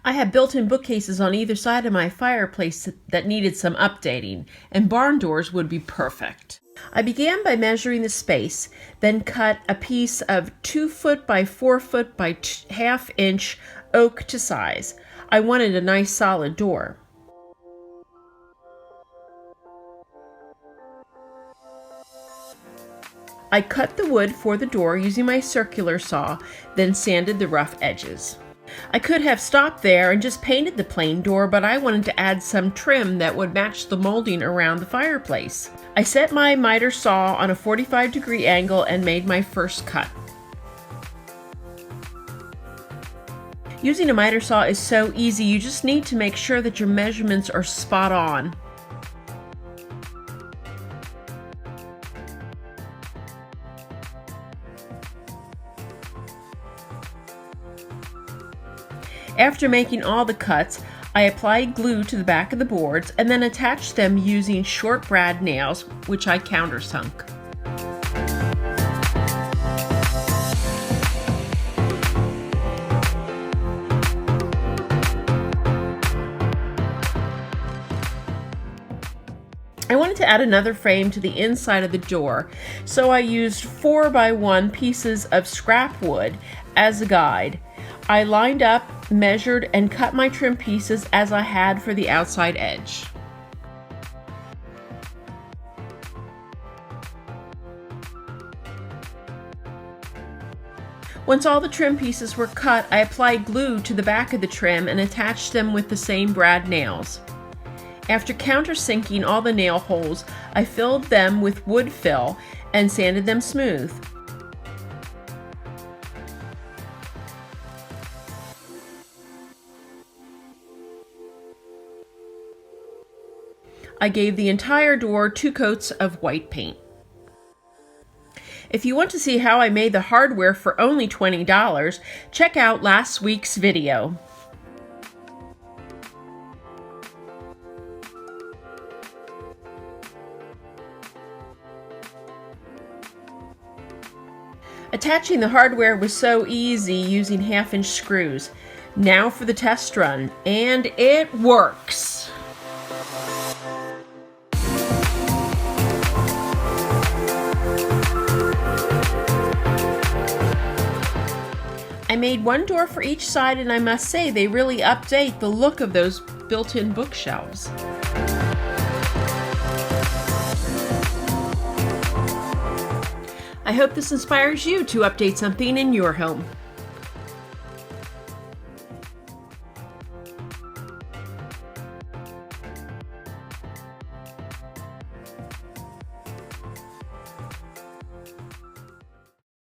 I have built-in bookcases on either side of my fireplace that needed some updating, and barn doors would be perfect. I began by measuring the space, then cut a piece of 2 foot by 4 foot by ½ inch oak to size. I wanted a nice solid door. I cut the wood for the door using my circular saw, then sanded the rough edges. I could have stopped there and just painted the plain door, but I wanted to add some trim that would match the molding around the fireplace. I set my miter saw on a 45-degree angle and made my first cut. Using a miter saw is so easy, you just need to make sure that your measurements are spot on. After making all the cuts, I applied glue to the back of the boards and then attached them using short brad nails, which I countersunk. I wanted to add another frame to the inside of the door, so I used 4x1 pieces of scrap wood as a guide. I lined up, measured, and cut my trim pieces as I had for the outside edge. Once all the trim pieces were cut, I applied glue to the back of the trim and attached them with the same brad nails. After countersinking all the nail holes, I filled them with wood fill and sanded them smooth. I gave the entire door 2 coats of white paint. If you want to see how I made the hardware for only $20, check out last week's video. Attaching the hardware was so easy using 1/2-inch screws. Now for the test run, and it works! I made 1 door for each side, and I must say they really update the look of those built-in bookshelves. I hope this inspires you to update something in your home.